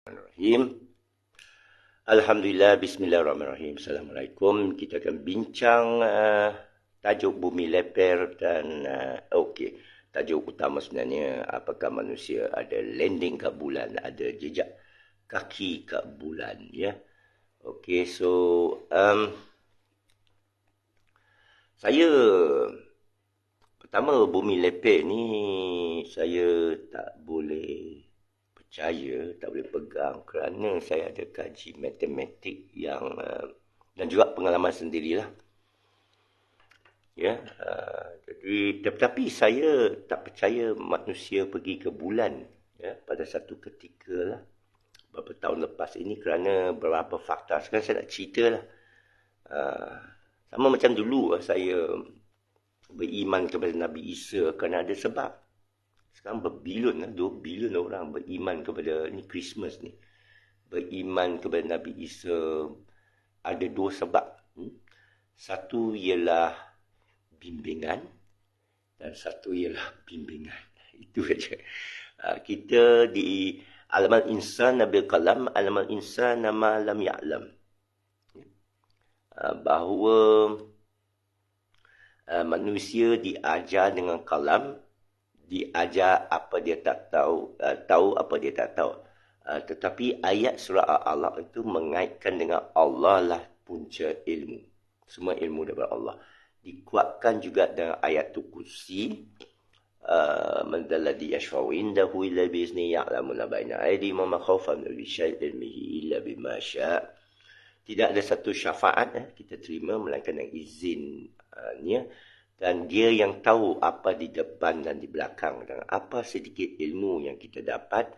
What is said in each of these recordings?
Bismillahirrahmanirrahim. Alhamdulillah, bismillahirrahmanirrahim. Assalamualaikum. Kita akan bincang tajuk bumi leper dan tajuk utama sebenarnya, apakah manusia ada landing ke bulan, ada jejak kaki ke bulan, ya. Okey, so saya pertama bumi leper ni saya tak boleh percaya, tak boleh pegang kerana saya ada kaji matematik yang dan juga pengalaman sendirilah. Ya, jadi tetapi saya tak percaya manusia pergi ke bulan, ya, pada satu ketika lah, beberapa tahun lepas ini, kerana beberapa fakta. Sekarang saya nak cerita lah. Sama macam dulu saya beriman kepada Nabi Isa kerana ada sebab. Sekarang berbilion, 2 bilion orang beriman kepada ni Christmas ni. Beriman kepada Nabi Isa ada 2 sebab. Satu ialah bimbingan dan satu ialah bimbingan. Itu saja. Kita di alamal insan nabil kalam, alamal insan ma lam ya'lam. Bahawa manusia diajar dengan kalam, diajar apa dia tak tahu, tahu apa dia tak tahu. Tetapi ayat surah Al-Alaq itu mengaitkan dengan Allah lah punca ilmu. Semua ilmu daripada Allah. Dikuatkan juga dengan ayat Kursi. Man alladhi yashfa'u indahu illa bi'izni ya'lamu ma baina aydihim wa ma khalfahum min syai'in ilmihi illa bima syaa'. Tidak ada satu syafaat kita terima melainkan dengan izinnya. Dan dia yang tahu apa di depan dan di belakang. Dan apa sedikit ilmu yang kita dapat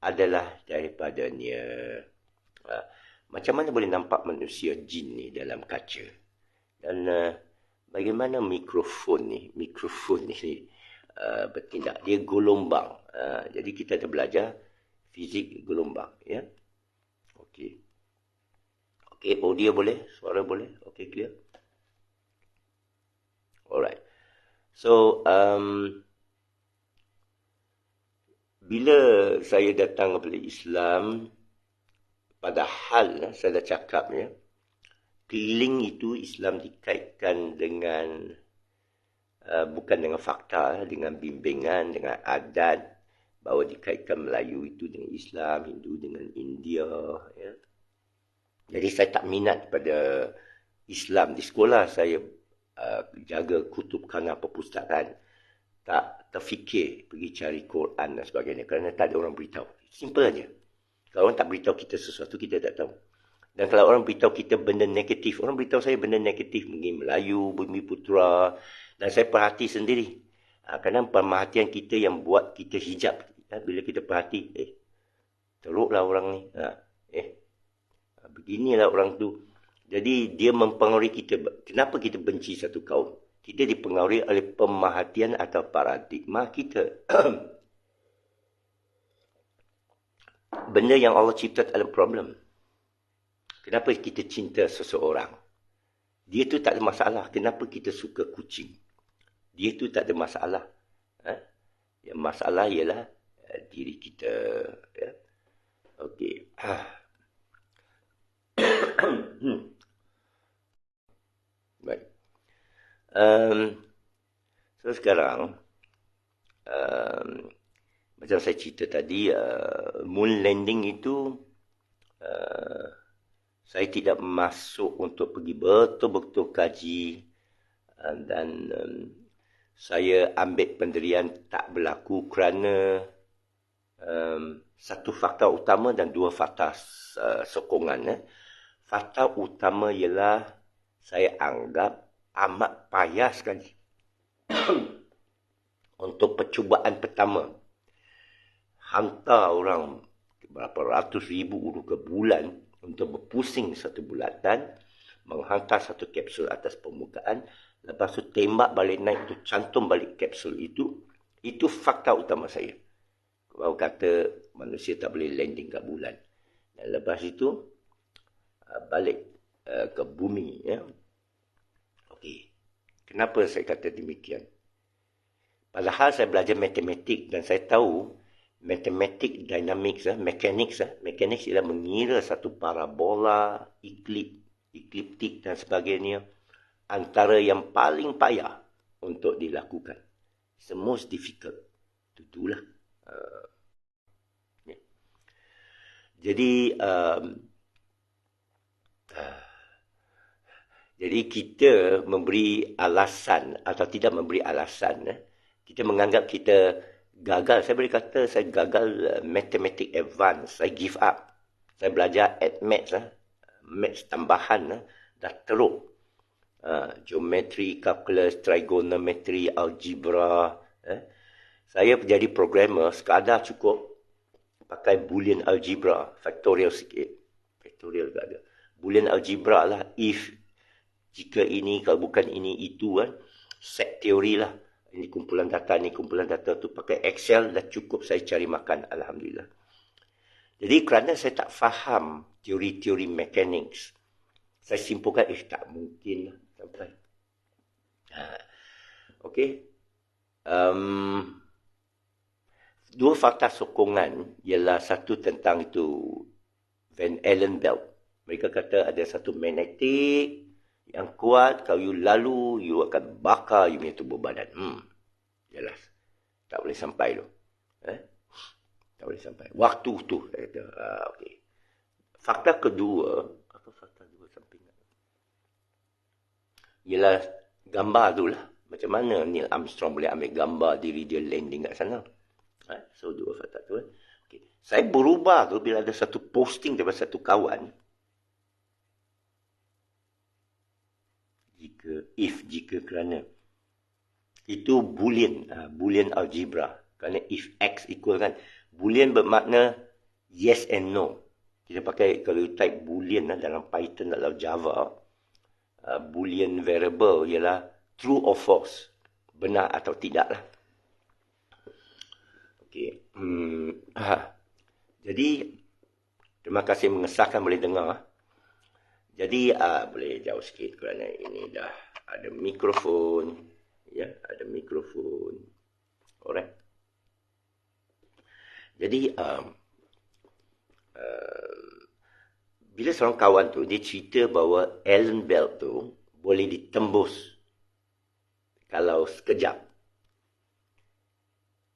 adalah daripadanya. Macam mana boleh nampak manusia jin ni dalam kaca? Dan bagaimana mikrofon ni bertindak? Dia gelombang. Jadi kita ada belajar fizik gelombang. Ya? Okey, audio boleh? Suara boleh? Okey, clear? Alright. So, bila saya datang kepada Islam, padahal saya dah cakap, ya, keliling itu Islam dikaitkan dengan bukan dengan fakta, dengan bimbingan, dengan adat, bahawa dikaitkan Melayu itu dengan Islam, Hindu dengan India, ya. Jadi saya tak minat pada Islam. Di sekolah saya jaga kutubkhana perpustakaan. Tak terfikir pergi cari Quran dan sebagainya kerana tak ada orang beritahu. Simple aja. Kalau orang tak beritahu kita sesuatu, kita tak tahu. Dan kalau orang beritahu kita benda negatif, orang beritahu saya benda negatif, mungkin Melayu, Bumi Putra, dan saya perhati sendiri. Kadang pemerhatian kita yang buat kita hijab. Bila kita perhati, teruklah orang ni. Beginilah orang tu. Jadi dia mempengaruhi kita. Kenapa kita benci satu kaum? Kita dipengaruhi oleh pemerhatian atau paradigma kita. Benda yang Allah cipta tak ada problem. Kenapa kita cinta seseorang? Dia tu tak ada masalah. Kenapa kita suka kucing? Dia tu tak ada masalah. Yang masalah ialah diri kita. Ya? Okey. Baik. So sekarang, macam saya cerita tadi, moon landing itu, saya tidak masuk untuk pergi betul-betul kaji, dan saya ambil pendirian tak berlaku kerana satu fakta utama dan 2 fakta sokongan. Fakta utama ialah saya anggap amat payah sekali untuk percubaan pertama. Hantar orang berapa ratus ribu ke bulan untuk berpusing satu bulatan, menghantar satu kapsul atas permukaan, lepas tu tembak balik naik tu, cantum balik kapsul itu fakta utama saya. Bahawa kata manusia tak boleh landing kat bulan. Dan lepas itu balik ke bumi, ya. Okey. Kenapa saya kata demikian? Padahal saya belajar matematik dan saya tahu Mathematics, dynamics, mechanics. Mechanics ialah mengira satu parabola, ekliptik dan sebagainya. Antara yang paling payah untuk dilakukan. It's the most difficult to do lah. Jadi, jadi kita memberi alasan atau tidak memberi alasan. Kita menganggap kita gagal. Saya boleh kata saya gagal mathematics advance. Saya give up. Saya belajar maths. Maths tambahan. Dah teruk. Geometry, calculus, trigonometry, algebra. Saya jadi programmer sekadar cukup pakai boolean algebra, factorial sikit. Factorial tak ada. Boolean algebra lah, if, jika ini, kalau bukan ini, itu kan. Set teori lah. Ini kumpulan data, ni kumpulan data tu. Pakai Excel dah cukup saya cari makan, Alhamdulillah. Jadi kerana saya tak faham teori-teori mechanics, saya simpulkan, tak mungkin lah sampai. Okey. Dua fakta sokongan ialah satu tentang itu Van Allen belt. Mereka kata ada satu magnetik yang kuat, kalau you lalu, you akan bakar you punya tubuh badan. Jelas. Tak boleh sampai tu. Tak boleh sampai. Waktu tu, saya kata. Okay. Fakta kedua, apa fakta dua sampingan? Ialah gambar tu lah. Macam mana Neil Armstrong boleh ambil gambar diri dia landing kat sana. So, dua fakta tu. Okay. Saya berubah tu bila ada satu posting daripada satu kawan. Jika kerana. Itu Boolean algebra. Kerana if X equal kan. Boolean bermakna yes and no. Kita pakai, kalau you type Boolean dalam Python, dalam Java. Boolean variable ialah true or false. Benar atau tidak lah. Okay. Jadi, terima kasih mengesahkan, boleh dengar. Jadi, boleh jauh sikit kerana ini dah ada mikrofon. Ya, ada mikrofon. Alright. Jadi, bila seorang kawan tu, dia cerita bahawa Allen belt tu boleh ditembus kalau sekejap.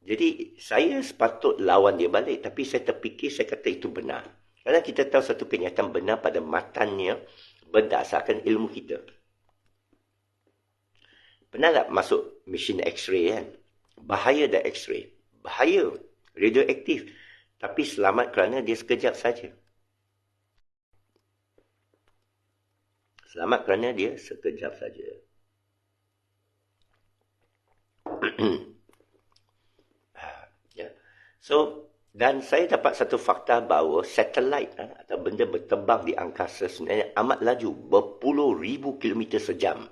Jadi, saya sepatut lawan dia balik. Tapi saya terfikir, saya kata itu benar. Kerana kita tahu satu kenyataan benar pada matanya berdasarkan ilmu kita. Pernah tak masuk mesin X-ray kan? Bahaya dah X-ray. Bahaya. Radioaktif. Tapi selamat kerana dia sekejap saja. Selamat kerana dia sekejap saja. So, dan saya dapat satu fakta bahawa satelit atau benda berterbang di angkasa sebenarnya amat laju, berpuluh ribu kilometer sejam.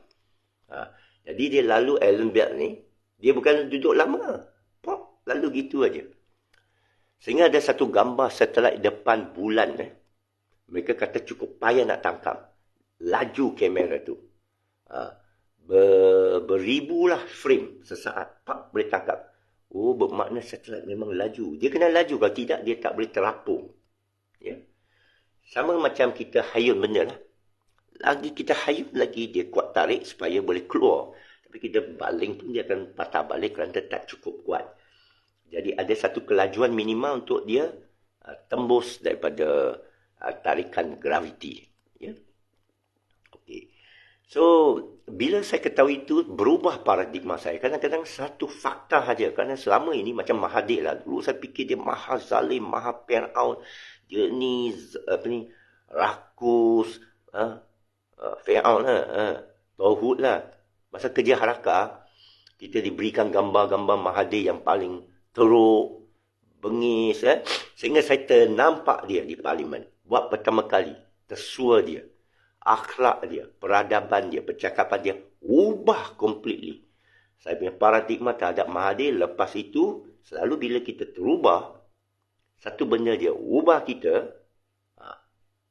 Jadi dia lalu Allen belt ni, dia bukan duduk lama. Pop, lalu gitu aja. Sehingga ada satu gambar satelit depan bulan. Mereka kata cukup payah nak tangkap. Laju kamera tu. Beribulah frame sesaat. Pak, boleh tangkap. Oh, bermakna satelit memang laju. Dia kena laju. Kalau tidak, dia tak boleh terapung. Ya. Sama macam kita hayun benda lah. Lagi kita hayun lagi, dia kuat tarik supaya boleh keluar. Tapi kita baling pun dia akan patah balik kerana tak cukup kuat. Jadi ada satu kelajuan minimal untuk dia tembus daripada tarikan graviti. Ya. Okey. So, bila saya ketahui itu, berubah paradigma saya. Kadang-kadang satu fakta saja. Kerana selama ini macam Mahathir lah. Dulu saya fikir dia maha zalim, maha Fir'aun. Dia ni, rakus, Fir'aun lah. Tauhud lah. Masa kerja harakah, kita diberikan gambar-gambar Mahathir yang paling teruk, bengis. Sehingga saya ternampak dia di parlimen. Buat pertama kali, tersua dia. Akhlak dia, peradaban dia, percakapan dia ubah completely. Saya punya paradigma terhadap Mahathir lepas itu, selalu bila kita terubah, satu benda dia ubah kita,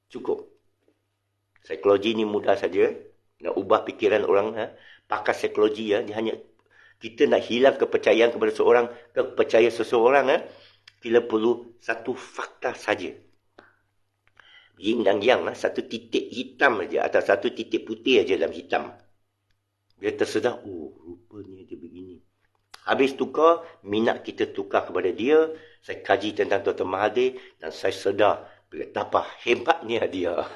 cukup. Psikologi ni mudah saja, nak ubah fikiran orang, pakar psikologi dia hanya, kita nak hilang kepercayaan kepada seseorang, kepercayaan seseorang, Kita perlu satu fakta saja. Yin dan yang lah, satu titik hitam aja atau satu titik putih aja dalam hitam. Dia tersedar, oh rupanya dia begini. Habis tukar, minat kita tukar kepada dia. Saya kaji tentang Dr. Mahathir dan saya sedar betapa hebatnya dia.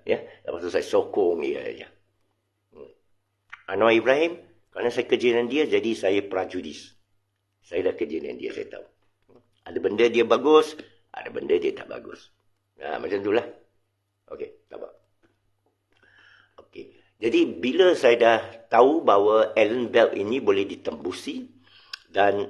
Ya, lepas tu saya sokong dia aja. Anwar Ibrahim, kerana saya kerja dengan dia, jadi saya prajudis. Saya dah kerja dengan dia, saya tahu. Ada benda dia bagus, ada benda dia tak bagus. Macam itulah. Okey, tak apa. Okey. Jadi bila saya dah tahu bahawa Alan Bell ini boleh ditembusi dan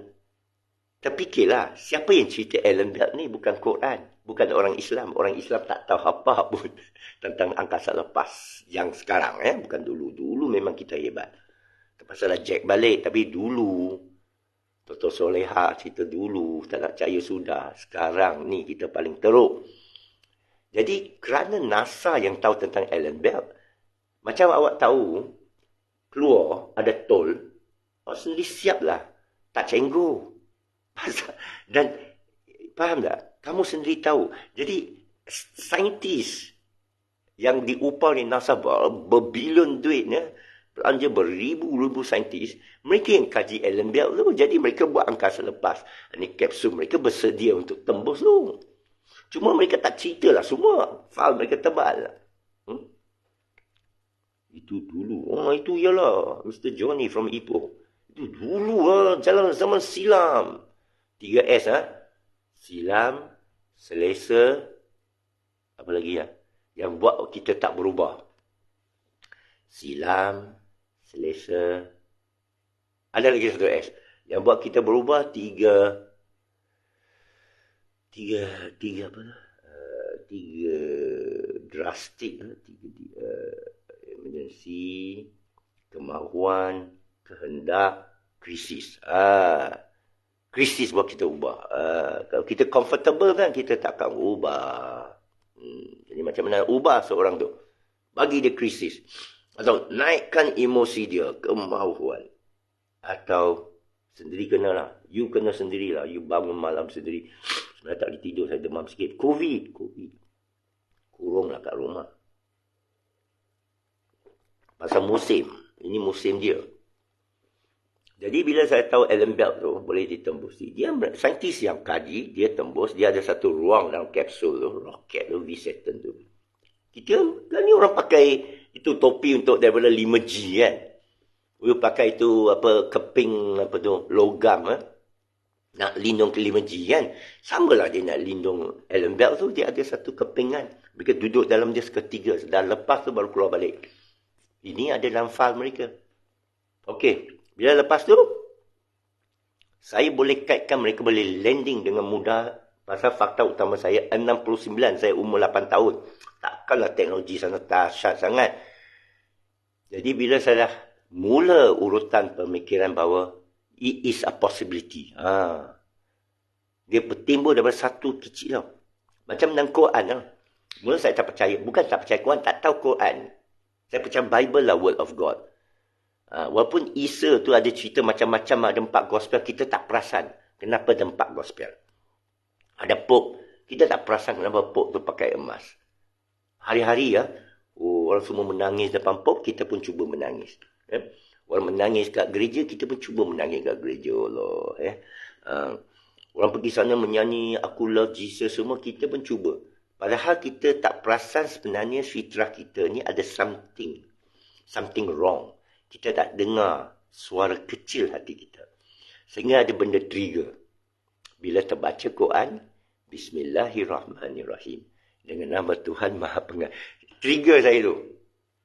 terfikirlah siapa yang cerita Alan Bell ni bukan Quran, bukan orang Islam. Orang Islam tak tahu apa pun tentang angkasa lepas yang sekarang, bukan dulu. Dulu memang kita hebat. Pasal Jack balik, tapi dulu Dr. Soleha cerita dulu, tak nak percaya sudah. Sekarang ni kita paling teruk. Jadi kerana NASA yang tahu tentang Alan Bell, macam awak tahu, keluar ada tol, awak sendiri siaplah. Tak cenggu. Dan faham tak? Kamu sendiri tahu. Jadi saintis yang diupah oleh NASA berbilion duitnya, belanja beribu-ribu saintis, mereka yang kaji Alan Bell tu. Jadi mereka buat angkasa lepas. Ini kapsul mereka bersedia untuk tembus tu. Cuma mereka tak cerita lah semua. File mereka tebal. Itu dulu. Itu ialah Mr. Johnny from Ipoh. Itu dulu jalan zaman silam. 3S Silam, selesa, apa lagi yang buat kita tak berubah. Silam, selesa. Ada lagi satu S. Yang buat kita berubah tiga apa lah? Tiga drastik, emergency, kemahuan, kehendak, krisis. Krisis buat kita ubah. Kalau kita comfortable kan, kita takkan ubah. Jadi macam mana ubah seorang tu? Bagi dia krisis. Atau naikkan emosi dia, kemahuan. Atau sendiri kenalah. You kena sendirilah. You bangun malam sendiri. Sebenarnya tak boleh tidur, saya demam sikit. Covid. Kurunglah kat rumah. Pasal musim. Ini musim dia. Jadi bila saya tahu Alan Bell tu boleh ditembusi, dia saintis yang kaji, dia tembus, dia ada satu ruang dalam kapsul tu, roket tu, V-Saturn tu. Kita kan ni orang pakai itu topi untuk daripada 5G kan. Dia pakai itu apa keping apa tu logam nak lindung ke 5G kan. Samalah dia nak lindung Alan Bell tu, dia ada satu keping kan. Mereka duduk dalam dia seketika dan lepas tu baru keluar balik. Ini ada dalam file mereka. Okey. Bila lepas tu, saya boleh kaitkan mereka boleh landing dengan mudah. Pasal fakta utama saya, 69, saya umur 8 tahun. Takkanlah teknologi sangat dahsyat sangat. Jadi bila saya dah mula urutan pemikiran bahawa it is a possibility. Dia bertimbul daripada satu kecil tau. Macam dalam Quran. Mula saya tak percaya. Bukan tak percaya Quran, tak tahu Quran. Saya percaya Bible lah word of God. Walaupun Isa tu ada cerita macam-macam, ada 4 gospel, kita tak perasan kenapa ada 4 gospel. Ada Pope, kita tak perasan kenapa Pope tu pakai emas. Hari-hari orang semua menangis depan Pope, kita pun cuba menangis. Orang menangis kat gereja, kita pun cuba menangis kat gereja. Allah. Orang pergi sana menyanyi, aku love Jesus semua, kita pun cuba. Padahal kita tak perasan sebenarnya fitrah kita ni ada something wrong. Kita tak dengar suara kecil hati kita. Sehingga ada benda trigger. Bila terbaca Quran, Bismillahirrahmanirrahim. Dengan nama Tuhan Maha Pengasih. Trigger saya tu.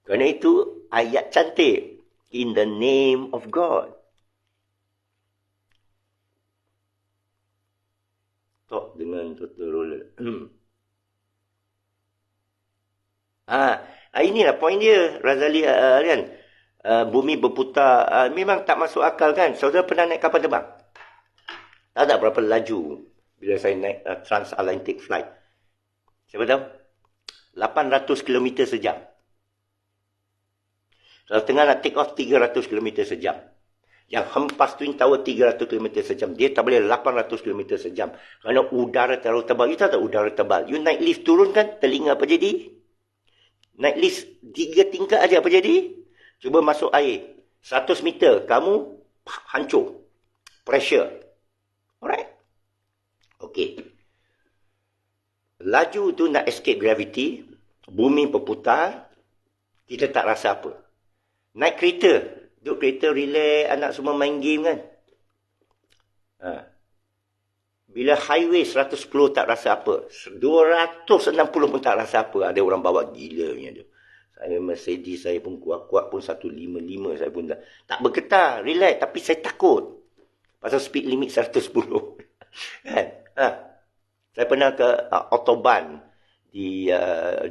Kerana itu ayat cantik. In the name of God. Talk dengan total roller. Inilah poin dia, Razali Alian. Bumi berputar, memang tak masuk akal kan. Saudara pernah naik kapal terbang? Tak ada berapa laju bila saya naik transatlantic flight. Siapa tahu? 800 km sejam. Kalau tengah nak take off 300 km sejam. Yang hempas Twin Tower 300 km sejam. Dia tak boleh 800 km sejam. Kerana udara terlalu tebal. You tahu tak udara tebal? You naik lift turun kan, telinga apa jadi? Naik lift 3 tingkat aja apa jadi? Cuba masuk air. 100 meter, kamu hancur. Pressure. Alright? Okay. Laju tu nak escape gravity. Bumi berputar. Kita tak rasa apa. Naik kereta. Duduk kereta, relax, anak semua main game kan. Bila highway 110 tak rasa apa. 260 pun tak rasa apa. Ada orang bawa gila punya tu. Saya Mercedes, saya pun kuat-kuat pun 155, saya pun tak bergetar, relax. Tapi saya takut. Pasal speed limit 110. Kan? Saya pernah ke Autobahn di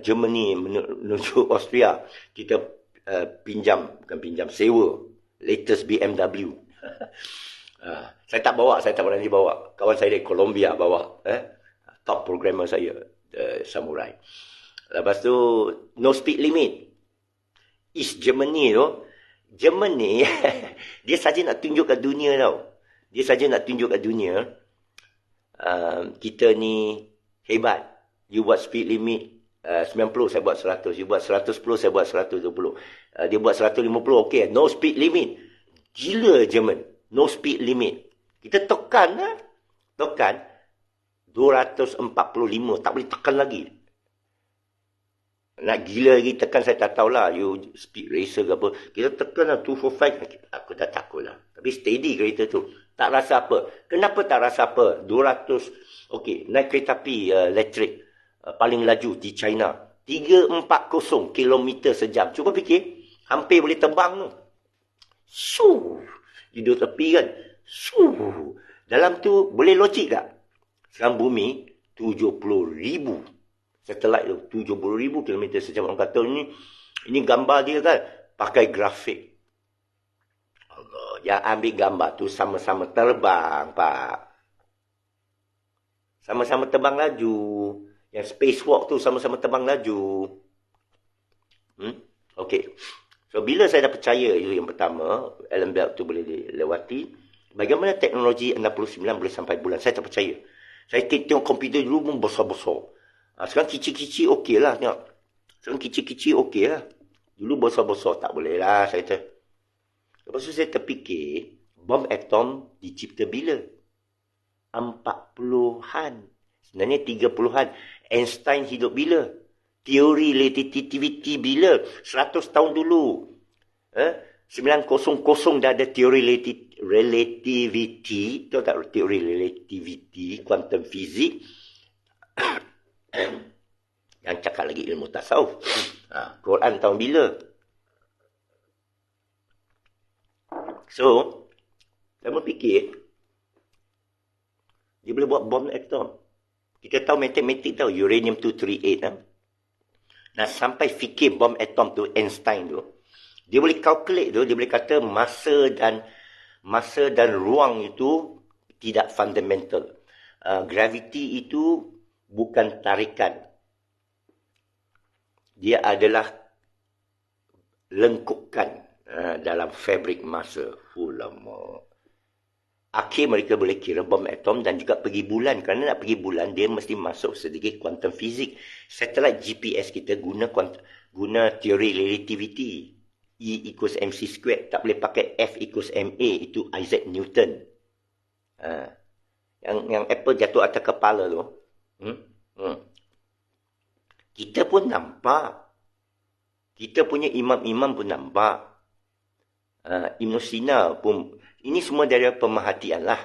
Germany menuju Austria. Kita bukan pinjam, sewa latest BMW. Saya tak berani bawa. Kawan saya dari Colombia bawa. Top programmer saya, Samurai. Lepas tu, no speed limit. East Germany tu, Germany, dia saja nak tunjuk kat dunia tau. Dia saja nak tunjuk kat dunia, kita ni hebat. You buat speed limit 90, saya buat 100. You buat 110, saya buat 120. Dia buat 150, okey. No speed limit. Gila Jerman. No speed limit. Kita tekan 245. Tak boleh tekan lagi. Nak gila lagi tekan, saya tak tahulah. You speed racer ke apa. Kita tekan lah 245. Aku dah takut lah. Tapi steady kereta tu. Tak rasa apa. Kenapa tak rasa apa? 200. Okey, naik kereta api elektrik. Paling laju di China. 340 km sejam. Cuba fikir. Hampir boleh terbang tu. Duduk tepi kan. Dalam tu boleh logik tak? Sekarang bumi 70,000. Satelit tu 70,000 km sejam. Orang kata ini gambar dia kan. Pakai grafik. Allah. Yang ambil gambar tu sama-sama terbang, Pak. Sama-sama terbang laju. Yang spacewalk tu sama-sama terbang laju. Okey. So, bila saya dah percaya itu yang pertama, Allen Belt tu boleh dilewati, bagaimana teknologi 69 boleh sampai bulan? Saya tak percaya. Saya tengok komputer dulu pun besar-besar. Sekarang kecil-kecil okey lah tengok. Sekarang kecil-kecil okey lah. Dulu besar-besar tak boleh lah saya kata. Lepas tu saya terfikir, bom atom dicipta bila? 40-an. Sebenarnya 30-an. Einstein hidup bila? Teori relativity bila? 100 tahun dulu. 900 dah ada teori relativity. Tahu tak teori relativity? Quantum physics. Yang cakap lagi ilmu tasawuf. Quran tahun bila? So, saya berfikir, dia boleh buat bom atom. Kita tahu matematik tahu, uranium-238. Nah, sampai fikir bom atom tu, Einstein tu, dia boleh calculate tu, dia boleh kata masa dan ruang itu tidak fundamental. Gravity itu bukan tarikan. Dia adalah lengkukan dalam fabrik masa. Akhir mereka boleh kira bom atom dan juga pergi bulan. Kerana nak pergi bulan, dia mesti masuk sedikit quantum physics. Satelit GPS kita guna teori relativity. E equals mc squared. Tak boleh pakai F equals ma. Itu Isaac Newton. Yang apple jatuh atas kepala tu. Kita pun nampak. Kita punya imam-imam pun nampak. Ibn Sina pun. Ini semua dari pemerhatian lah.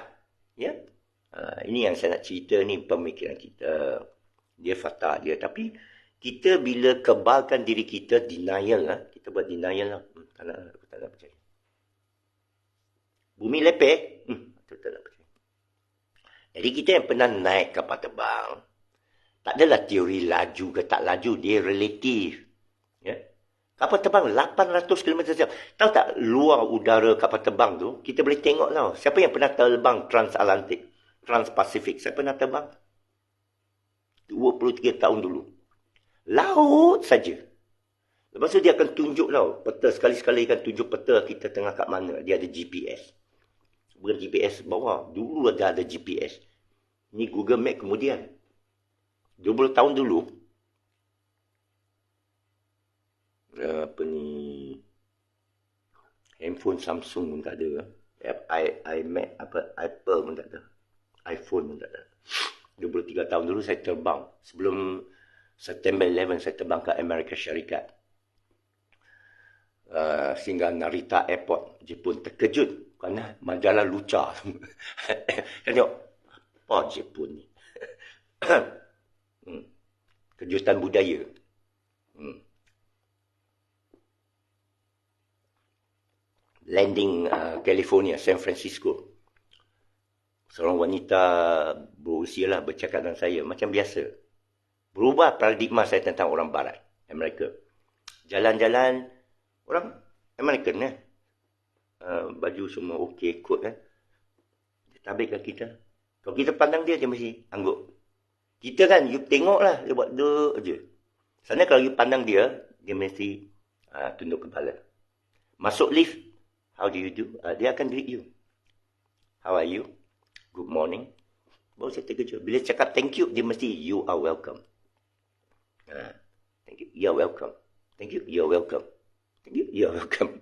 Ya? Ini yang saya nak cerita ni, pemikiran kita. Dia fatah dia. Tapi kita bila kebalkan diri kita, denial lah. Kita buat denial lah. Tak nak percaya. Bumi lepeh. Tak nak percaya. Jadi kita yang pernah naik kapal terbang, tak adalah teori laju ke tak laju. Dia relatif. Ya? Kapal terbang 800 km sejam. Tahu tak luar udara kapal terbang tu? Kita boleh tengok tau. Siapa yang pernah terbang Transatlantic, Trans-Pacific? Saya pernah terbang. 23 tahun dulu. Laut saja. Lepas tu dia akan tunjuk tau. Peta sekali-sekali akan tunjuk peta kita tengah kat mana. Dia ada GPS. Bukan GPS bawah. Dulu ada GPS. Ni Google Map kemudian. 20 tahun dulu. Apa ni? Handphone Samsung pun tak ada. iMac, Apple pun tak ada. iPhone pun tak ada. 23 tahun dulu saya terbang. Sebelum September 11 saya terbang ke Amerika Syarikat. Sehingga Narita Airport, Jepun. Terkejut kerana majalah lucah. Tengok, apa Jepun ni? Kejutan budaya. Landing California, San Francisco. Seorang wanita berusia lah bercakap dengan saya macam biasa. Berubah paradigma saya tentang orang barat, Amerika. Jalan-jalan orang American baju semua okey, kot kan. Dia tabikkan kita. Kalau kita pandang dia mesti angguk. Kita kan, you tengok lah, dia buat duk je. Sana kalau you pandang dia mesti tunduk kepala. Masuk lift, how do you do? Dia akan greet you. How are you? Good morning. Baru saya terkejut. Bila cakap thank you, dia mesti you are welcome. Thank you, you're welcome. Thank you, you're welcome. Thank you, you're welcome.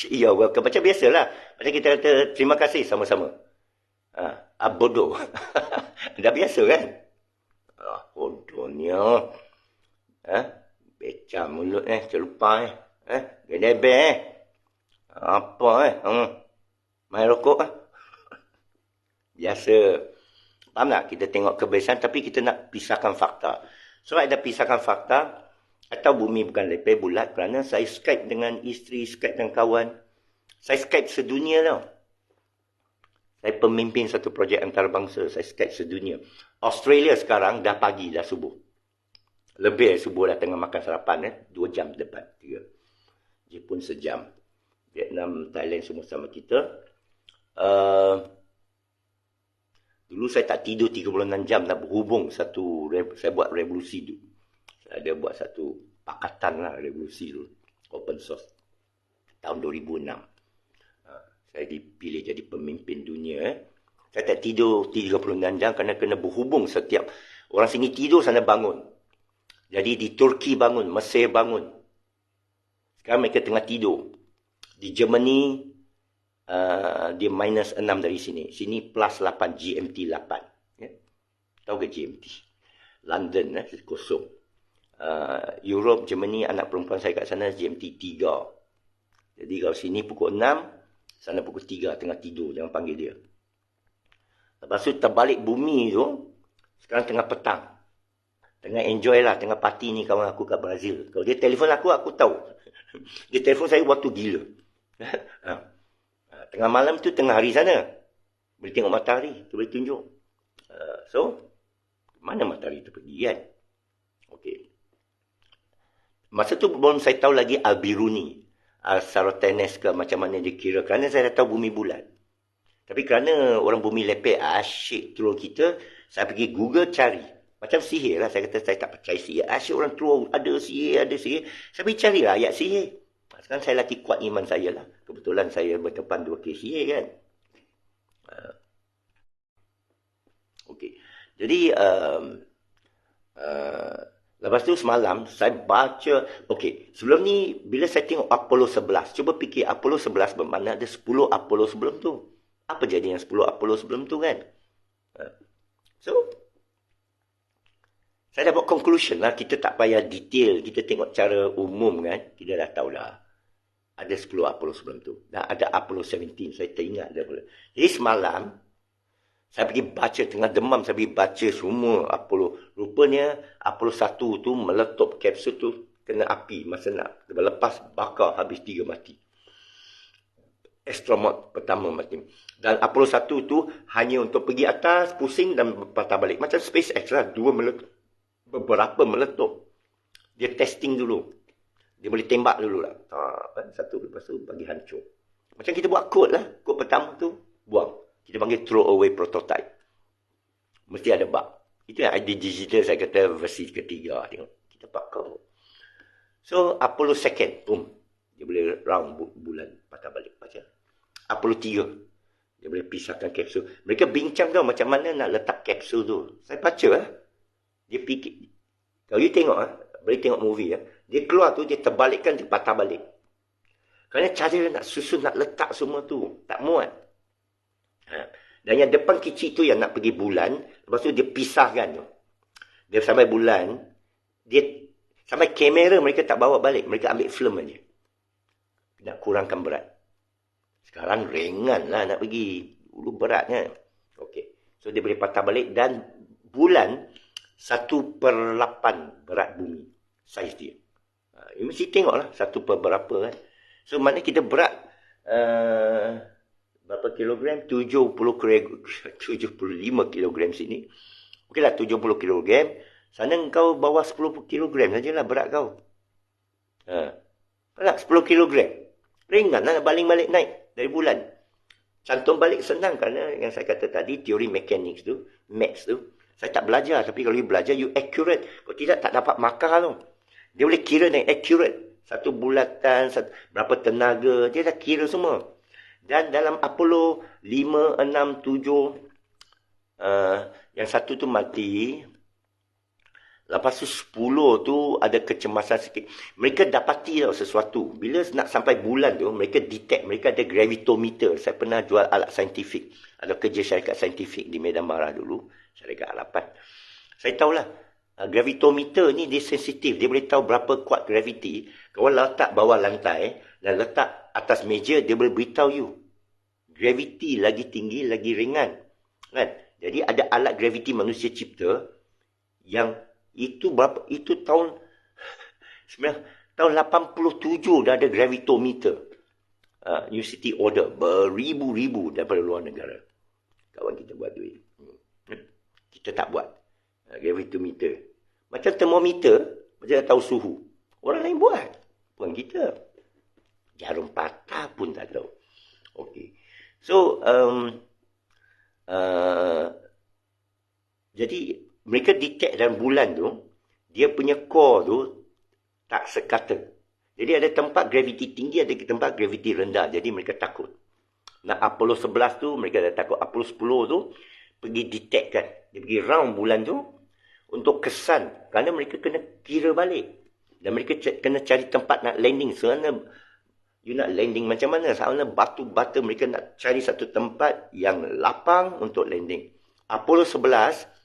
You're welcome. Macam biasalah. Macam kita kata terima kasih sama-sama. Bodoh. Dah biasa kan? Bodohnya. Becah mulut celupa gedebe apa main rokok biasa. Faham tak? Kita tengok kebiasaan tapi kita nak pisahkan fakta. So ada pisahkan fakta atau bumi bukan lepeh bulat kerana saya Skype dengan isteri, Skype dengan kawan. Saya Skype sedunia tau. Saya pemimpin satu projek antarabangsa. Saya Skype sedunia. Australia sekarang dah pagi, dah subuh. Lebih subuh dah tengah makan sarapan. 2 jam depan. 3. Jepun sejam. Vietnam, Thailand semua sama kita. Dulu saya tak tidur 36 jam nak berhubung satu. Saya buat revolusi dulu. Saya ada buat satu pakatan lah revolusi dulu. Open source. Tahun 2006. Saya dipilih jadi pemimpin dunia. Saya tak tidur 36 jam kerana kena berhubung setiap. Orang sini tidur, sana bangun. Jadi di Turki bangun, Mesir bangun. Sekarang mereka tengah tidur. Di Germany, dia minus 6 dari sini. Sini plus 8, GMT 8. Ya? Tahu ke GMT? London, kosong. Europe, Germany, anak perempuan saya kat sana GMT 3. Jadi kalau sini pukul 6, sana pukul 3 tengah tidur. Jangan panggil dia. Lepas tu terbalik bumi tu, sekarang tengah petang. Tengah enjoy lah, tengah party ni kawan aku kat Brazil. Kalau dia telefon aku tahu. Dia telefon saya waktu gila. Tengah malam tu tengah hari sana. Boleh tengok matahari, tu boleh tunjuk. So, mana matahari tu pergi kan? Okey. Masa tu belum saya tahu lagi Al-Biruni. Sarotenes ke macam mana dia kira. Kerana saya dah tahu bumi bulat. Tapi kerana orang bumi lepek asyik troll kita, saya pergi Google cari. Macam sihir lah. Saya kata saya tak percaya sihir. Asyik orang troll. Ada sihir, ada sihir. Saya pergi cari lah ayat sihir. Sekarang saya lagi kuat iman saya lah. Kebetulan saya berdepan 2 kes sihir kan. Okey. Jadi, lepas tu semalam saya baca. Okey. Sebelum ni, bila saya tengok Apollo 11. Cuba fikir Apollo 11 bermakna ada 10 Apollo sebelum tu. Apa jadi yang 10 Apollo sebelum tu kan? So, saya dah buat conclusion lah. Kita tak payah detail. Kita tengok cara umum kan. Kita dah tahu dah. Ada 10 Apollo sebelum tu. Dan ada Apollo 17. Saya teringat. Jadi semalam, saya pergi baca. Tengah demam saya pergi baca semua Apollo. Rupanya Apollo 1 tu meletup kapsul tu. Kena api. Masa nak lepas bakar habis 3 mati. Astronaut pertama mati. Dan Apollo 1 tu hanya untuk pergi atas, pusing dan patah balik. Macam SpaceX lah. Beberapa meletup. Dia testing dulu. Dia boleh tembak dulu lah. Satu lepas tu bagi hancur. Macam kita buat kod lah. Kod pertama tu buang. Kita panggil throw away prototype. Mesti ada bug. Itu yang ID digital saya kata versi ketiga. Tengok. Kita pakai. So Apollo 2. Boom. Dia boleh round bulan patah balik. Macam Apollo 3. Dia boleh pisahkan kapsul. Mereka bincang tau macam mana nak letak kapsul tu. Saya baca lah. Dia fikir. Kalau you tengok boleh tengok movie dia keluar tu, dia terbalikkan, dia patah balik. Kerana cara dia nak susun, nak letak semua tu, tak muat. Dan yang depan kecil tu yang nak pergi bulan, lepas tu dia pisahkan tu. Dia sampai bulan, dia sampai kamera mereka tak bawa balik, mereka ambil film aja. Nak kurangkan berat. Sekarang ringan lah nak pergi. Dulu berat kan. Okey. So dia boleh patah balik dan bulan 1/8 berat bumi. Saiz dia. You mesti tengok lah 1/berapa kan. So maknanya kita berat berapa kilogram? 75 kilogram sini. Okeylah 70 kilogram. Sana kau bawa 10 kilogram sajalah berat kau. Nak 10 kilogram. Ringan lah balik naik dari bulan. Cantum balik senang kerana yang saya kata tadi, teori mechanics tu, maths tu, saya tak belajar. Tapi kalau you belajar, you accurate. Kalau tidak, tak dapat markah tu. Dia boleh kira dengan accurate. Satu bulatan, berapa tenaga, dia dah kira semua. Dan dalam Apollo 5, 6, 7, yang satu tu mati. Lepas tu 10 tu ada kecemasan sikit. Mereka dapati tau sesuatu. Bila nak sampai bulan tu, mereka detect. Mereka ada gravitometer. Saya pernah jual alat saintifik. Ada kerja syarikat saintifik di Medan Marah dulu. Syarikat Harapan. Saya tahulah. Gravitometer ni dia sensitif. Dia boleh tahu berapa kuat graviti. Kalau letak bawah lantai dan letak atas meja, dia boleh beritahu you. Graviti lagi tinggi, lagi ringan. Kan? Jadi ada alat graviti manusia cipta yang itu tahun 87 dah ada gravitometer. University order beribu-ribu daripada luar negara. Kawan kita buat duit. Kita tak buat. Gravitometer. Macam termometer, macam tahu suhu. Orang lain buat. Bukan kita. Jarum patah pun tak tahu. Okey. So, jadi mereka detect dalam bulan tu, dia punya core tu tak sekata. Jadi ada tempat graviti tinggi, ada tempat graviti rendah. Jadi mereka takut. Nah, Apollo 11 tu, mereka dah takut. Apollo 10 tu, pergi detect kan. Dia pergi round bulan tu, untuk kesan. Kerana mereka kena kira balik. Dan mereka kena cari tempat nak landing. Sebenarnya, you nak landing macam mana? Sebenarnya batu-batu mereka nak cari satu tempat yang lapang untuk landing. Apollo 11,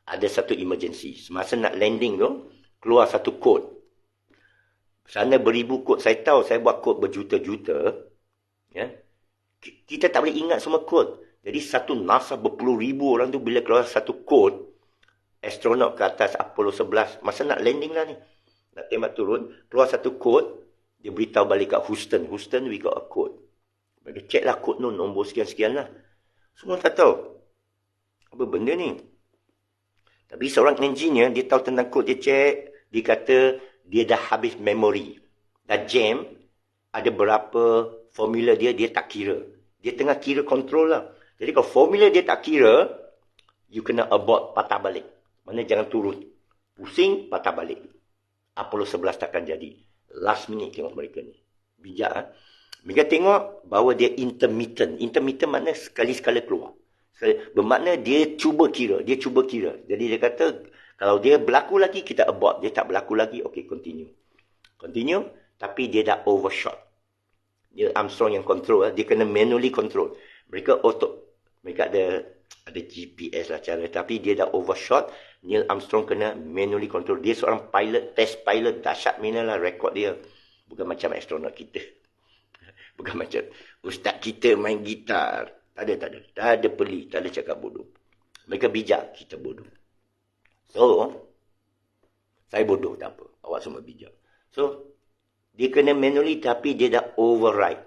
ada satu emergency. Semasa nak landing tu, keluar satu kod. Sana beribu kod. Saya tahu saya buat kod berjuta-juta. Ya. Kita tak boleh ingat semua kod. Jadi satu NASA berpuluh ribu orang tu bila keluar satu kod, astronot ke atas Apollo 11, masa nak landing lah ni, nak tembak turun, keluar satu kod, dia beritahu balik kat Houston. Houston, we got a code. Mereka check lah kod tu, nombor sekian-sekian lah. Semua tak tahu. Apa benda ni? Tapi seorang engineer, dia tahu tentang kod, dia check, dia kata dia dah habis memori. Dah jam, ada berapa formula dia tak kira. Dia tengah kira control lah. Jadi kalau formula dia tak kira, you kena abort, patah balik. Mana jangan turun. Pusing, patah balik. Apollo 11 takkan jadi. Last minute tengok mereka ni. Bijak kan? Mereka tengok bahawa dia intermittent. Intermittent makna sekali-sekala keluar. Bermakna dia cuba kira. Jadi dia kata, kalau dia berlaku lagi, kita abort. Dia tak berlaku lagi, okay, continue. Tapi dia dah overshot. Dia Armstrong yang control. Dia kena manually control. Mereka ada GPS lah cara. Tapi dia dah overshot. Neil Armstrong kena manually control. Dia seorang pilot, test pilot. Dahsyat mana lah rekod dia. Bukan macam astronot kita. Bukan macam ustaz kita main gitar. Tak ada peli. Tak ada cakap bodoh. Mereka bijak, kita bodoh. So, saya bodoh, tak apa. Awak semua bijak. So, dia kena manually tapi dia dah override.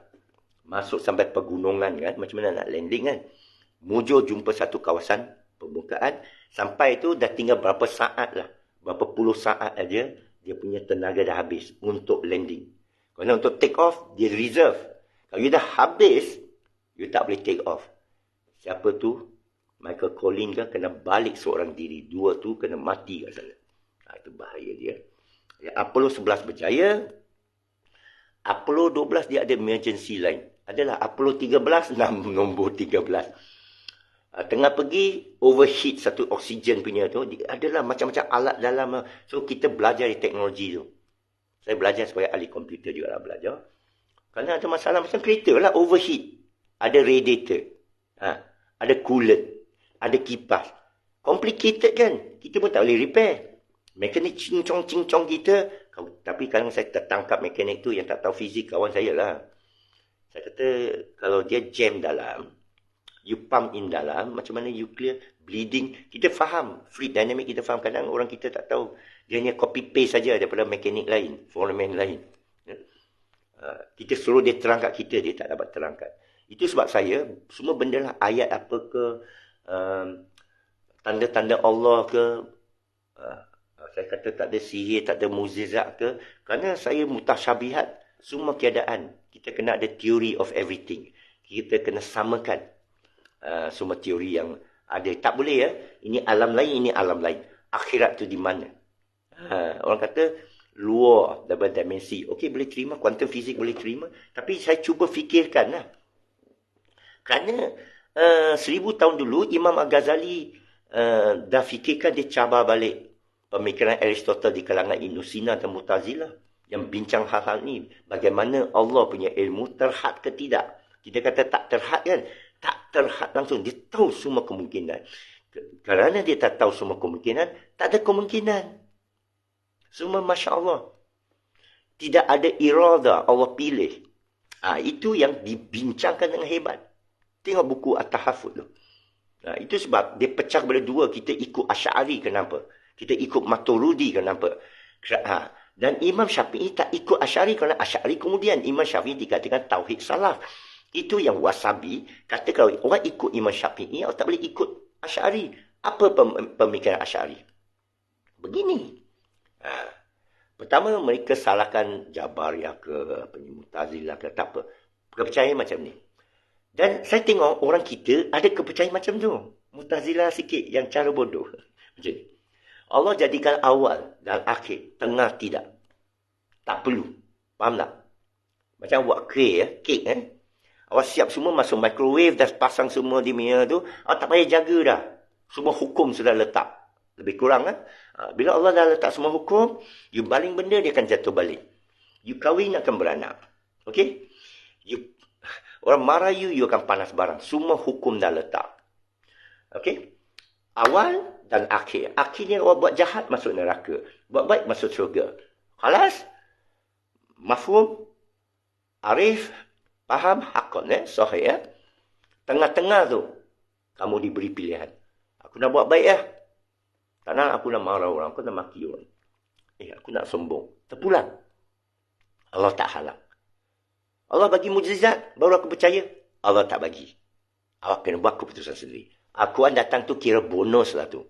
Masuk sampai pegunungan kan. Macam mana nak landing kan. Mujo jumpa satu kawasan pembukaan. Sampai tu dah tinggal berapa saat lah. Berapa puluh saat aja dia punya tenaga dah habis untuk landing. Kalau untuk take off, dia reserve. Kalau you dah habis, you tak boleh take off. Siapa tu? Michael Collins kan kena balik seorang diri. Dua tu kena mati kat sana. Itu bahaya dia. Apollo 11 berjaya. Apollo 12 dia ada emergency line. adalah Apollo 13, nombor 13. Tengah pergi, overheat satu oksigen punya tu, adalah macam-macam alat dalam. So, kita belajar di teknologi tu. Saya belajar sebagai ahli komputer juga lah belajar. Kerana ada masalah macam kereta lah, overheat. Ada radiator. Ada coolant. Ada kipas. Complicated kan? Kita pun tak boleh repair. Mekanik cincong-cincong kita. Tapi kadang saya tertangkap mekanik tu yang tak tahu fizik, kawan saya lah. Saya kata, kalau dia jam dalam, you pump in dalam, macam mana you clear, bleeding. Kita faham, fluid dynamic kita faham. Kadang orang kita tak tahu. Dia hanya copy paste saja daripada mekanik lain, foreman lain. Kita suruh dia terangkat kita, dia tak dapat terangkat. Itu sebab saya, semua benda lah, ayat apa ke, tanda-tanda Allah ke, saya kata tak ada sihir, tak ada mukjizat ke, kerana saya mutasyabihat semua keadaan. Kita kena ada theory of everything. Kita kena samakan semua teori yang ada. Tak boleh ya, ini alam lain, ini alam lain. Akhirat tu di mana? Orang kata luar daripada dimensi. Okey, boleh terima, kuantum fizik boleh terima, tapi saya cuba fikirkan lah. Kerana 1000 tahun dulu Imam Al-Ghazali dah fikirkan, dia cabar balik pemikiran Aristotle di kalangan Ibn Sina dan Mu'tazilah yang bincang hal-hal ni. Bagaimana Allah punya ilmu terhad ke tidak. Kita kata tak terhad kan. Tak terhad langsung. Dia tahu semua kemungkinan. Kerana dia tak tahu semua kemungkinan, tak ada kemungkinan. Semua Masya Allah. Tidak ada irada, Allah pilih. Itu yang dibincangkan dengan hebat. Tengok buku At-Tahafud tu. Itu sebab dia pecah kepada dua. Kita ikut Asy'ari, kenapa? Kita ikut Maturidi, kenapa? Dan Imam Syafi'i tak ikut Asy'ari, kerana Asy'ari kemudian Imam Syafi'i dikatakan tauhid salaf. Itu yang Wasabi kata, kalau orang ikut Imam Syafi'i, orang tak boleh ikut Asy'ari. Apa pemikiran Asy'ari? Begini. Pertama, mereka salahkan Jabariyah ke, Mu'tazilah ke, tak apa. Kepercayaan macam ni. Dan saya tengok orang kita ada kepercayaan macam tu. Mu'tazilah sikit, yang cara bodoh. Macam ni. Allah jadikan awal dan akhir, tengah tidak. Tak perlu. Faham tak? Macam buat kek Awak siap semua masuk microwave, dah pasang semua di minyak tu. Awak tak payah jaga dah. Semua hukum sudah letak. Lebih kurang kan? Bila Allah dah letak semua hukum, you baling benda, dia akan jatuh balik. You kahwin, akan beranak. Okay? Orang marah you akan panas barang. Semua hukum dah letak. Okay? Awal dan akhir. Akhirnya awak buat jahat, masuk neraka. Buat baik, masuk syurga. Khalas? Mafhum? Arif? Faham? Hakon, sahih, Tengah-tengah tu, kamu diberi pilihan. Aku nak buat baik, tak nak, aku nak marah orang. Aku nak maki orang. Aku nak sombong. Terpulang. Allah tak halang. Allah bagi mukjizat, baru aku percaya. Allah tak bagi. Awak kena buat keputusan sendiri. Akuan datang tu kira bonus lah tu.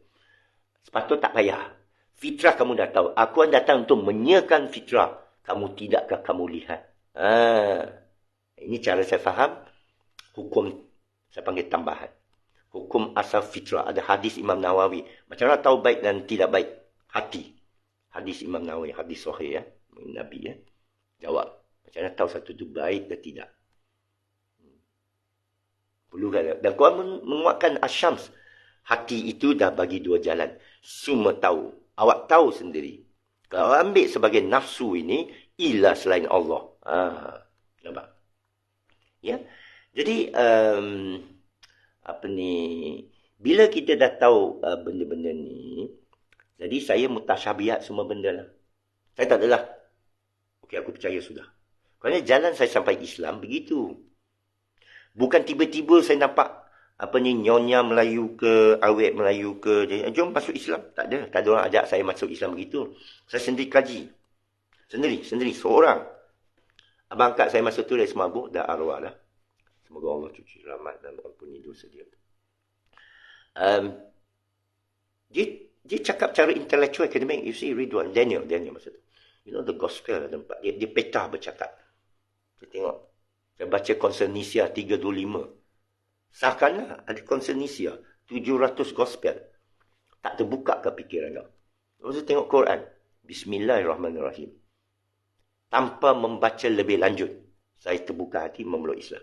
Sepatutnya tak payah. Fitrah kamu dah tahu. Akuan datang untuk menyiarkan fitrah. Kamu tidakkah kamu lihat? Ini cara saya faham. Hukum, saya panggil tambahan. Hukum asal fitrah. Ada hadis Imam Nawawi. Macam mana tahu baik dan tidak baik? Hati. Hadis Imam Nawawi. Hadis sahih, Nabi, Jawab. Macam mana tahu satu itu baik dan tidak? Perlu kan? Dan Quran menguatkan Asyams. Hati itu dah bagi dua jalan. Semua tahu. Awak tahu sendiri. Kalau awak ambil sebagai nafsu ini, ilah selain Allah. Nampak? Ya? Jadi, bila kita dah tahu benda-benda ni, jadi saya mutasyabihat semua benda lah. Saya tak adalah. Okey, aku percaya sudah. Kerana jalan saya sampai Islam begitu. Bukan tiba-tiba saya nampak nyonya Melayu ke, awet Melayu ke, jom masuk Islam. Tak ada. Tak ada orang ajak saya masuk Islam begitu. Saya sendiri kaji. Sendiri, seorang. Abang angkat saya masuk tu dari semabuk, dah arwah dah. Semoga Allah cuci rahmat dan ampuni dosa dia. Dia cakap cara intellectual, academic. You see, Ridwan, Daniel masa tu. You know the gospel, tempat dia petah bercakap. Saya tengok. Saya baca Konsenisia 325. Seakan ada Konsenisia 700 gospel. Tak terbuka ke pikiran kau. Lepas tu tengok Quran. Bismillahirrahmanirrahim. Tanpa membaca lebih lanjut, saya terbuka hati memeluk Islam.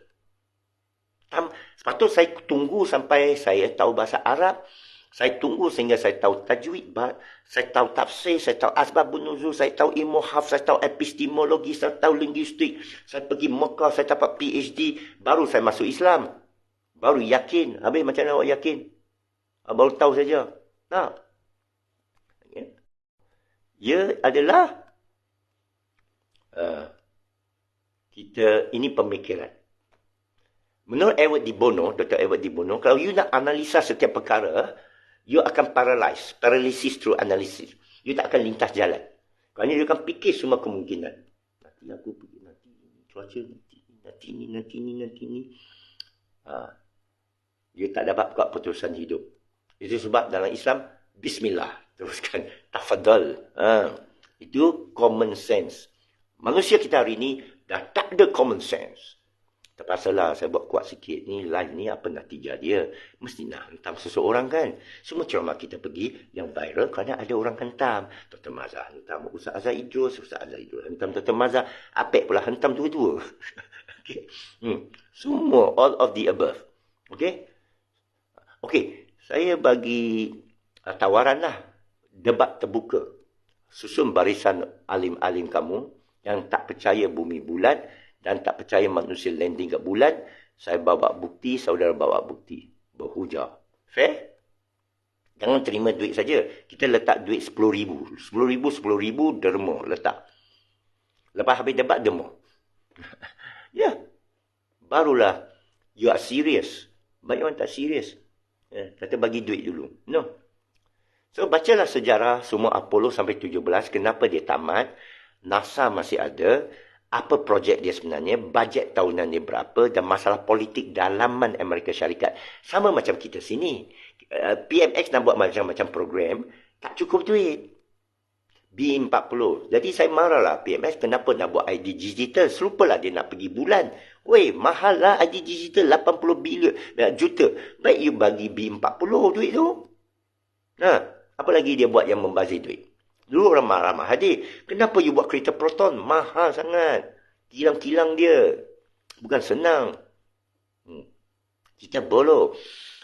Sepatutnya saya tunggu sampai saya tahu bahasa Arab. Saya tunggu sehingga saya tahu tajwid, saya tahu tafsir, saya tahu asbabun nuzul, saya tahu ilmu hafz, saya tahu epistemologi, saya tahu linguistik. Saya pergi Mekah, saya dapat PhD, baru saya masuk Islam. Baru yakin. Habis macam mana awak yakin? Baru tahu saja. Tak. Ia adalah ini pemikiran. Menurut Edward de Bono, Dr. Edward de Bono, kalau you nak analisa setiap perkara, you akan paralysis through analysis. You tak akan lintas jalan. Kerana you akan fikir semua kemungkinan. Nanti aku pergi, nanti cuaca, nanti ni. You tak dapat buat putusan hidup. Itu sebab dalam Islam, Bismillah. Teruskan, tafadhal. Itu common sense. Manusia kita hari ini dah tak ada common sense. Terpaksalah saya buat kuat sikit ni, live ni apa natijah dia. Mesti nak hentam seseorang kan. Semua ceramah kita pergi yang viral kerana ada orang hentam. Dr. Mazhar hentam Ustaz Azhar Idrus, hentam Dr. Mazhar. Apek pula hentam dua-dua. Okay. Semua, all of the above. Okay. Okay, saya bagi tawaran lah. Debat terbuka. Susun barisan alim-alim kamu yang tak percaya bumi bulat dan tak percaya manusia landing kat bulan, saya bawa bukti, saudara bawa bukti. Berhujah. Fair? Jangan terima duit saja. Kita letak duit 10,000. 10,000, derma. Letak. Lepas habis debat, derma. Ya. Barulah, you are serious. Banyak orang tak serius. Kata bagi duit dulu. No. So, bacalah sejarah semua Apollo sampai 17. Kenapa dia tamat? NASA masih ada. Apa projek dia sebenarnya, bajet tahunan dia berapa, dan masalah politik dalaman Amerika Syarikat. Sama macam kita sini. PMX nak buat macam-macam program, tak cukup duit. B40. Jadi saya marahlah PMX, kenapa nak buat ID digital? Serupalah dia nak pergi bulan. Weh, mahal lah ID digital, 80 bilion juta. Baik you bagi B40 duit tu. Apa lagi dia buat yang membazir duit? Dulu orang marah Mahathir. Kenapa you buat kereta proton? Mahal sangat. Kilang-kilang dia. Bukan senang. Kita bolo.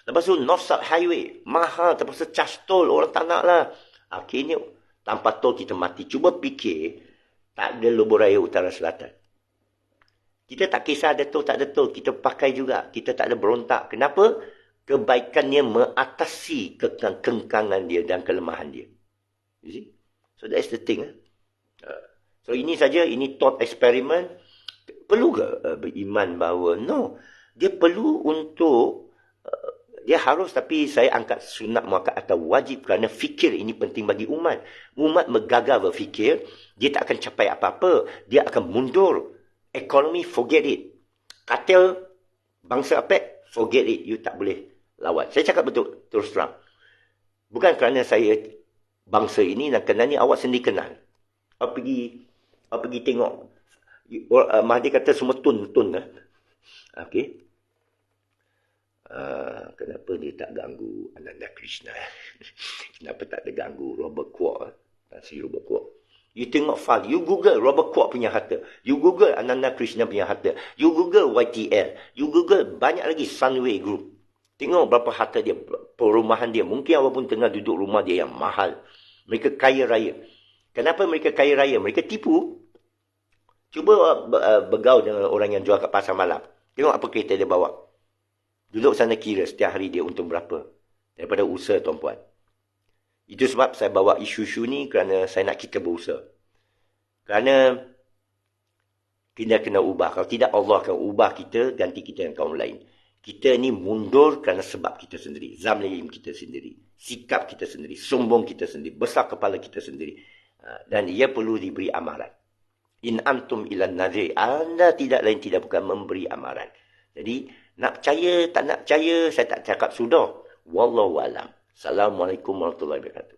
Lepas tu North-South Highway. Mahal. Terpaksa charge tol. Orang tak nak lah. Akhirnya tanpa tol kita mati. Cuba fikir. Tak ada lubur raya utara selatan. Kita tak kisah ada tol tak ada tol. Kita pakai juga. Kita tak ada berontak. Kenapa? Kebaikannya mengatasi kekengkangan dia dan kelemahan dia. You see? So that's the thing. So ini saja, ini thought experiment. Perlu ke beriman bahawa no, dia perlu untuk dia harus, tapi saya angkat sunat muakkad atau wajib kerana fikir ini penting bagi umat. Umat menggagal berfikir, dia tak akan capai apa-apa, dia akan mundur. Ekonomi, forget it. Kartel bangsa APEC, forget it, you tak boleh lawan. Saya cakap betul terus terang. Bukan kerana saya bangsa ini dan kenal ni, awak sendiri kenal. Awak pergi tengok. Mahathir kata semua tun. Okey. Kenapa dia tak ganggu Ananda Krishna? Kenapa tak ada ganggu Robert Kwok? Si Robert Kwok. You tengok file. You Google Robert Kwok punya harta. You Google Ananda Krishna punya harta. You Google YTL. You Google banyak lagi Sunway Group. Tengok berapa harta dia, perumahan dia. Mungkin awak pun tengah duduk rumah dia yang mahal. Mereka kaya raya. Kenapa mereka kaya raya? Mereka tipu. Cuba bergaul dengan orang yang jual kat pasar malam. Tengok apa kereta dia bawa. Duduk sana kira setiap hari dia untung berapa. Daripada usaha tuan-puan. Itu sebab saya bawa isu-isu ni kerana saya nak kita berusaha. Kerana kita kena ubah. Kalau tidak, Allah akan ubah kita, ganti kita dengan kaum lain. Kita ni mundur kerana sebab kita sendiri. Zamlim kita sendiri. Sikap kita sendiri. Sombong kita sendiri. Besar kepala kita sendiri. Dan ia perlu diberi amaran. In antum ilan nazir. Anda tidak lain tidak bukan memberi amaran. Jadi, nak percaya, tak nak percaya, saya tak cakap sudah. Wallahualam. Assalamualaikum warahmatullahi wabarakatuh.